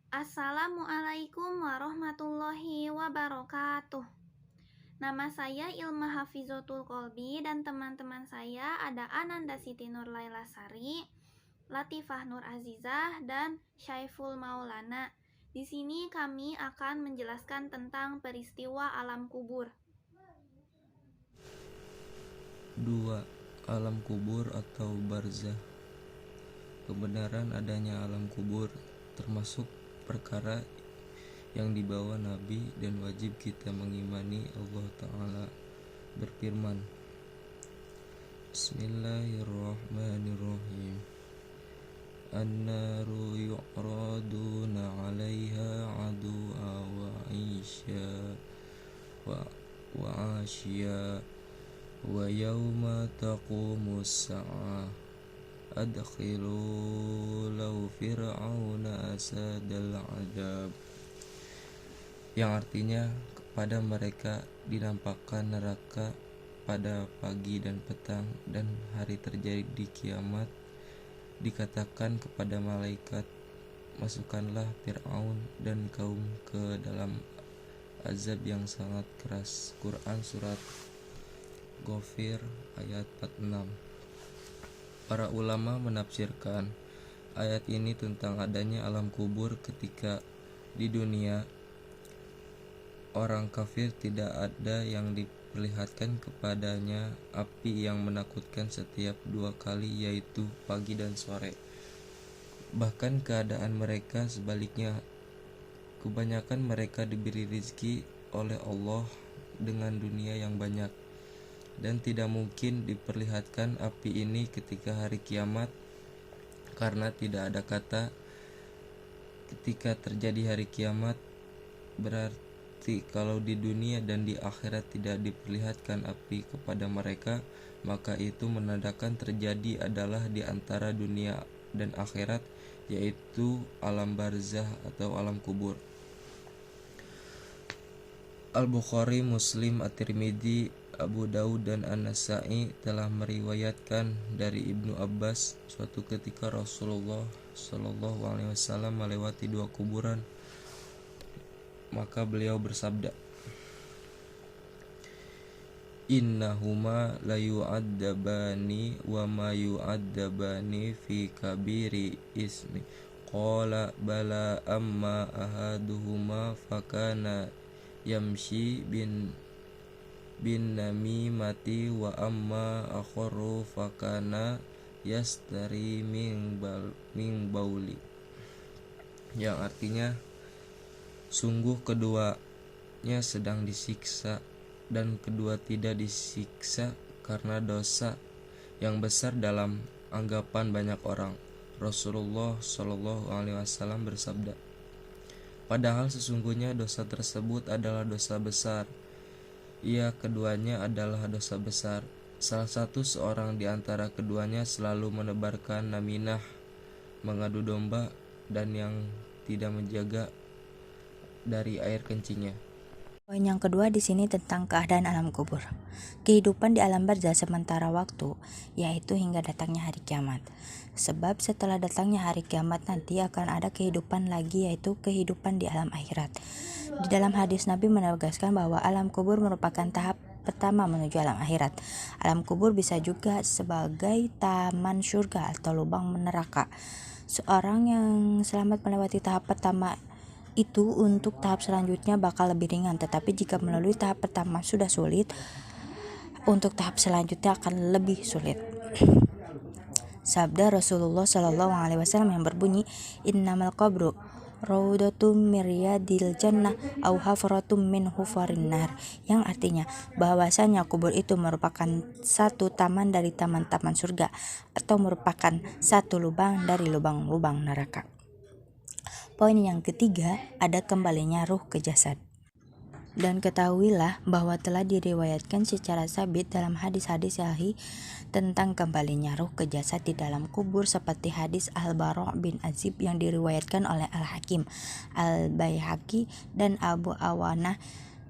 Assalamualaikum warahmatullahi wabarakatuh. Nama saya Ilma Hafizotul Kolbi dan teman-teman saya ada Ananda Siti Nur Laila Sari, Latifah Nur Azizah, dan Syaiful Maulana. Di sini kami akan menjelaskan tentang peristiwa alam kubur. 2. Alam kubur atau barzah. Kebenaran adanya alam kubur termasuk perkara yang dibawa Nabi dan wajib kita mengimani. Allah Ta'ala berfirman, Bismillahirrahmanirrahim. An-naru yu'raduna 'alaiha 'adu'a wa 'ashiya wa yawma taqumus sa'ah adkhilu law fir'auna asadal adab, yang artinya kepada mereka dinampakkan neraka pada pagi dan petang, dan hari terjadi di kiamat dikatakan kepada malaikat, masukkanlah Fir'aun dan kaum ke dalam azab yang sangat keras. Quran Surat Ghafir ayat 46. Para ulama menafsirkan ayat ini tentang adanya alam kubur ketika di dunia orang kafir tidak ada yang diperlihatkan kepadanya api yang menakutkan setiap 2 kali, yaitu pagi dan sore. Bahkan keadaan mereka sebaliknya, kebanyakan mereka diberi rezeki oleh Allah dengan dunia yang banyak, dan tidak mungkin diperlihatkan api ini ketika hari kiamat, karena tidak ada kata ketika terjadi hari kiamat. Berarti kalau di dunia dan di akhirat tidak diperlihatkan api kepada mereka, maka itu menandakan terjadi adalah di antara dunia dan akhirat, yaitu alam barzah atau alam kubur. Al-Bukhari, Muslim, At-Tirmidzi, Abu Daud, dan An-Nasa'i telah meriwayatkan dari Ibnu Abbas, suatu ketika Rasulullah Shallallahu Alaihi Wasallam melewati 2 kuburan, maka beliau bersabda, Innahuma la yu'adzabani wa ma yu'adzabani fi kabiri ismi. Qala bala amma ahaduhuma fakana yamshi bin namimati wa amma akharu fakana yastari min bauli, yang artinya sungguh keduanya sedang disiksa dan kedua tidak disiksa karena dosa yang besar dalam anggapan banyak orang. Rasulullah Shallallahu Alaihi Wasallam bersabda, padahal sesungguhnya dosa tersebut adalah dosa besar. Keduanya adalah dosa besar. Salah satu seorang di antara keduanya selalu menebarkan naminah, mengadu domba, dan yang tidak menjaga dari air kencingnya. Poin yang kedua di sini tentang keadaan alam kubur. Kehidupan di alam barzah sementara waktu, yaitu hingga datangnya hari kiamat. Sebab setelah datangnya hari kiamat nanti akan ada kehidupan lagi, yaitu kehidupan di alam akhirat. Di dalam hadis Nabi menegaskan bahwa alam kubur merupakan tahap pertama menuju alam akhirat. Alam kubur bisa juga sebagai taman surga atau lubang neraka. Seorang yang selamat melewati tahap pertama itu untuk tahap selanjutnya bakal lebih ringan, tetapi jika melalui tahap pertama sudah sulit, untuk tahap selanjutnya akan lebih sulit. Sabda Rasulullah Shallallahu Alaihi Wasallam yang berbunyi, Innamal qabru raudatum miryadil jannah au hafratum min hufarin nar, yang artinya bahwasanya kubur itu merupakan satu taman dari taman-taman surga atau merupakan satu lubang dari lubang-lubang neraka. Poin yang ketiga, ada kembalinya ruh ke jasad. Dan ketahuilah bahwa telah diriwayatkan secara sabit dalam hadis-hadis sahih tentang kembalinya ruh ke jasad di dalam kubur, seperti hadis Al-Bara' bin Azib yang diriwayatkan oleh Al-Hakim, Al-Baihaqi, dan Abu Awanah,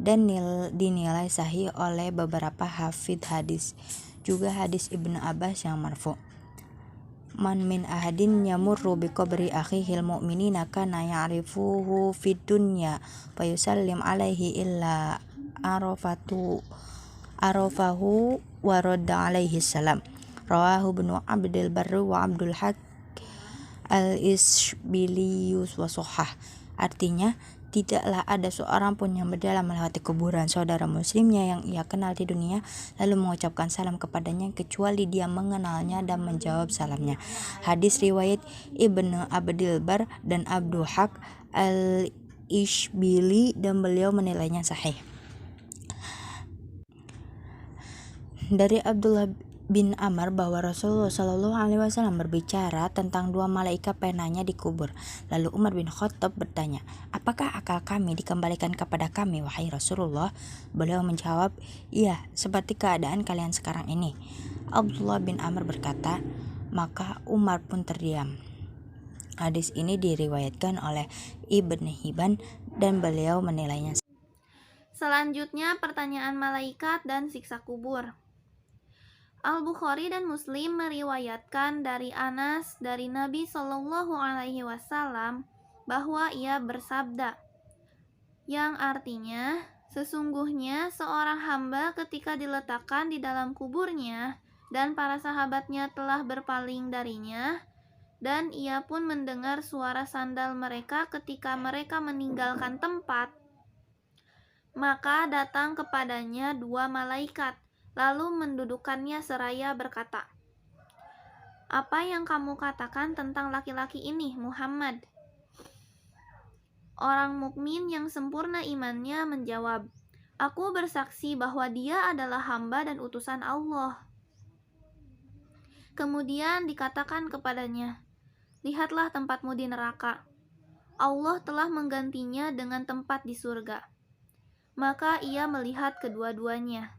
dan dinilai sahih oleh beberapa hafidz hadis. Juga hadis Ibnu Abbas yang marfu'. man min ahadin yamurru bi qabri akhihil mu'minina kana ya'rifuhu fid dunya fayusallim alaihi illa arafahu wa radda alaihi salam. Rawahu Ibnu Abdul Barri wa Abdul Haq al-Isbilius wa Sahah. Artinya, tidaklah ada seorang pun yang berjalan melewati kuburan saudara muslimnya yang ia kenal di dunia lalu mengucapkan salam kepadanya kecuali dia mengenalnya dan menjawab salamnya. Hadis riwayat Ibnu Abdul Bar dan Abdul Haq al-Ishbili dan beliau menilainya sahih. Dari Abdullah bin Amr bahwa Rasulullah Shallallahu Alaihi Wasallam berbicara tentang dua malaikat penanya di kubur. Lalu Umar bin Khattab bertanya, apakah akal kami dikembalikan kepada kami, wahai Rasulullah? Beliau menjawab, iya, seperti keadaan kalian sekarang ini. Abdullah bin Amr berkata, maka Umar pun terdiam. Hadis ini diriwayatkan oleh Ibn Hibban dan beliau menilainya. Selanjutnya pertanyaan malaikat dan siksa kubur. Al-Bukhari dan Muslim meriwayatkan dari Anas dari Nabi Shallallahu Alaihi Wasallam bahwa ia bersabda, yang artinya sesungguhnya seorang hamba ketika diletakkan di dalam kuburnya dan para sahabatnya telah berpaling darinya dan ia pun mendengar suara sandal mereka ketika mereka meninggalkan tempat, maka datang kepadanya dua malaikat lalu mendudukannya seraya berkata, apa yang kamu katakan tentang laki-laki ini, Muhammad? Orang mukmin yang sempurna imannya menjawab, aku bersaksi bahwa dia adalah hamba dan utusan Allah. Kemudian dikatakan kepadanya, lihatlah tempatmu di neraka. Allah telah menggantinya dengan tempat di surga. Maka ia melihat kedua-duanya.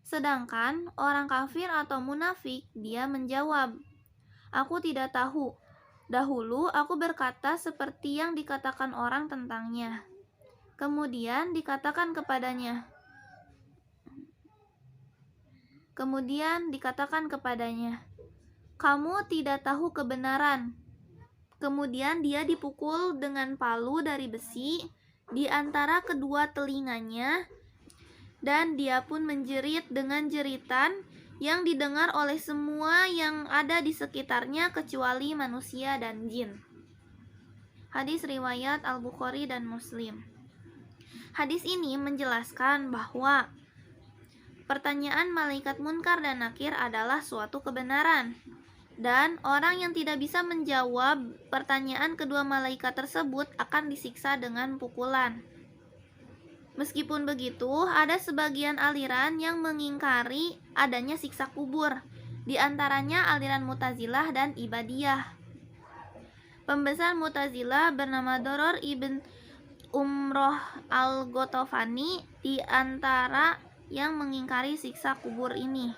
Sedangkan orang kafir atau munafik, dia menjawab, aku tidak tahu. Dahulu aku berkata seperti yang dikatakan orang tentangnya. Kemudian dikatakan kepadanya, kamu tidak tahu kebenaran. Kemudian dia dipukul dengan palu dari besi di antara kedua telinganya, dan dia pun menjerit dengan jeritan yang didengar oleh semua yang ada di sekitarnya kecuali manusia dan jin. Hadis riwayat Al-Bukhari dan Muslim. Hadis ini menjelaskan bahwa pertanyaan malaikat munkar dan nakir adalah suatu kebenaran, dan orang yang tidak bisa menjawab pertanyaan kedua malaikat tersebut akan disiksa dengan pukulan. Meskipun begitu, ada sebagian aliran yang mengingkari adanya siksa kubur, di antaranya aliran Mu'tazilah dan Ibadiyah. Pembesar Mu'tazilah bernama Doror ibn Umroh al-Gotofani di antara yang mengingkari siksa kubur ini.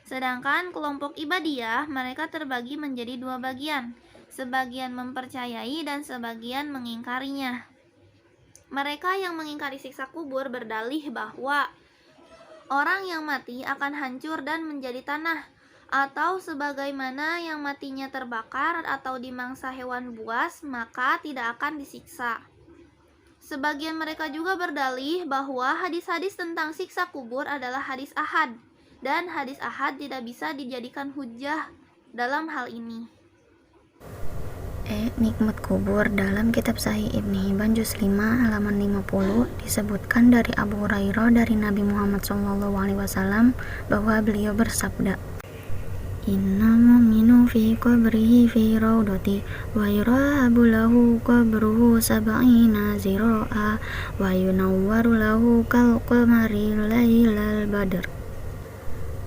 Sedangkan kelompok Ibadiyah, mereka terbagi menjadi dua bagian, sebagian mempercayai dan sebagian mengingkarinya. Mereka yang mengingkari siksa kubur berdalih bahwa orang yang mati akan hancur dan menjadi tanah, atau sebagaimana yang matinya terbakar atau dimangsa hewan buas, maka tidak akan disiksa. Sebagian mereka juga berdalih bahwa hadis-hadis tentang siksa kubur adalah hadis ahad, dan hadis ahad tidak bisa dijadikan hujjah dalam hal ini. Nikmat kubur dalam kitab Sahih Ibnu Hibban juz 5 halaman 50 disebutkan dari Abu Hurairah dari Nabi Muhammad SAW bahwa beliau bersabda, Inna mu'minu fi qabrihi fi raudati wa yurahabu lahu qabruhu sab'ina zira'a wa yunawwaru lahu kal qamari lailal badr.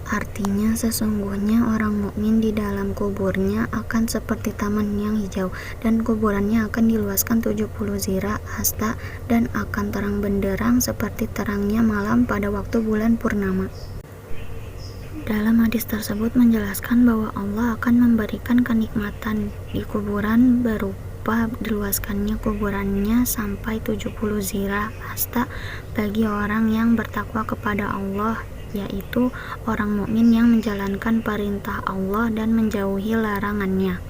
Artinya sesungguhnya orang mukmin di dalam kuburnya akan seperti taman yang hijau dan kuburannya akan diluaskan 70 zira hasta dan akan terang benderang seperti terangnya malam pada waktu bulan purnama. Dalam hadis tersebut menjelaskan bahwa Allah akan memberikan kenikmatan di kuburan berupa diluaskannya kuburannya sampai 70 zira hasta bagi orang yang bertakwa kepada Allah yaitu orang mukmin yang menjalankan perintah Allah dan menjauhi larangannya.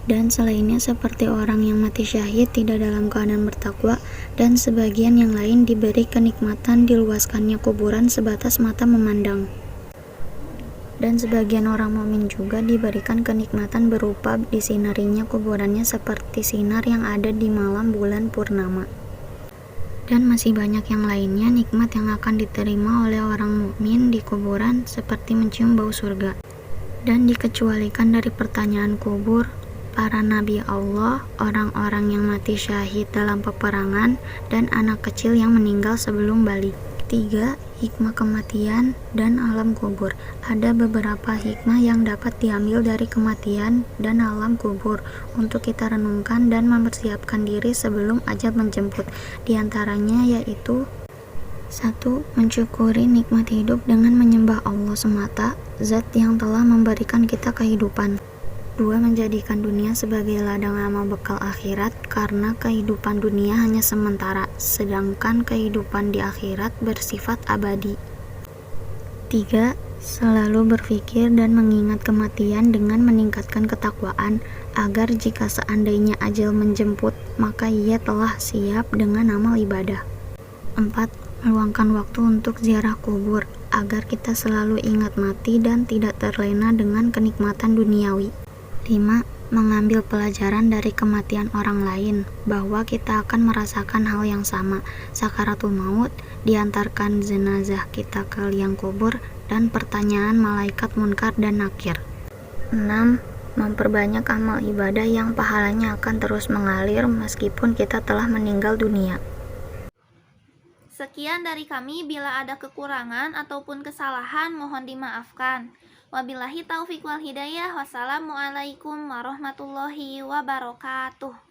Dan selainnya seperti orang yang mati syahid tidak dalam keadaan bertakwa, dan sebagian yang lain diberi kenikmatan diluaskannya kuburan sebatas mata memandang. Dan sebagian orang mukmin juga diberikan kenikmatan berupa disinarinya kuburannya seperti sinar yang ada di malam bulan purnama. Dan masih banyak yang lainnya nikmat yang akan diterima oleh orang mukmin di kuburan seperti mencium bau surga. Dan dikecualikan dari pertanyaan kubur, para nabi Allah, orang-orang yang mati syahid dalam peperangan, dan anak kecil yang meninggal sebelum balik. 3. Hikmah kematian dan alam kubur. Ada beberapa hikmah yang dapat diambil dari kematian dan alam kubur untuk kita renungkan dan mempersiapkan diri sebelum ajal menjemput. Di antaranya yaitu 1. Mensyukuri nikmat hidup dengan menyembah Allah semata, zat yang telah memberikan kita kehidupan. 2. Menjadikan dunia sebagai ladang amal bekal akhirat, karena kehidupan dunia hanya sementara, sedangkan kehidupan di akhirat bersifat abadi. 3. Selalu berpikir dan mengingat kematian dengan meningkatkan ketakwaan, agar jika seandainya ajal menjemput, maka ia telah siap dengan amal ibadah. 4. Meluangkan waktu untuk ziarah kubur, agar kita selalu ingat mati dan tidak terlena dengan kenikmatan duniawi. 5. Mengambil pelajaran dari kematian orang lain, bahwa kita akan merasakan hal yang sama, sakaratul maut, diantarkan jenazah kita ke liang kubur, dan pertanyaan malaikat munkar dan nakir. 6. Memperbanyak amal ibadah yang pahalanya akan terus mengalir meskipun kita telah meninggal dunia. Sekian dari kami, bila ada kekurangan ataupun kesalahan mohon dimaafkan. Wabillahi taufiq wal hidayah. Wassalamualaikum warahmatullahi wabarakatuh.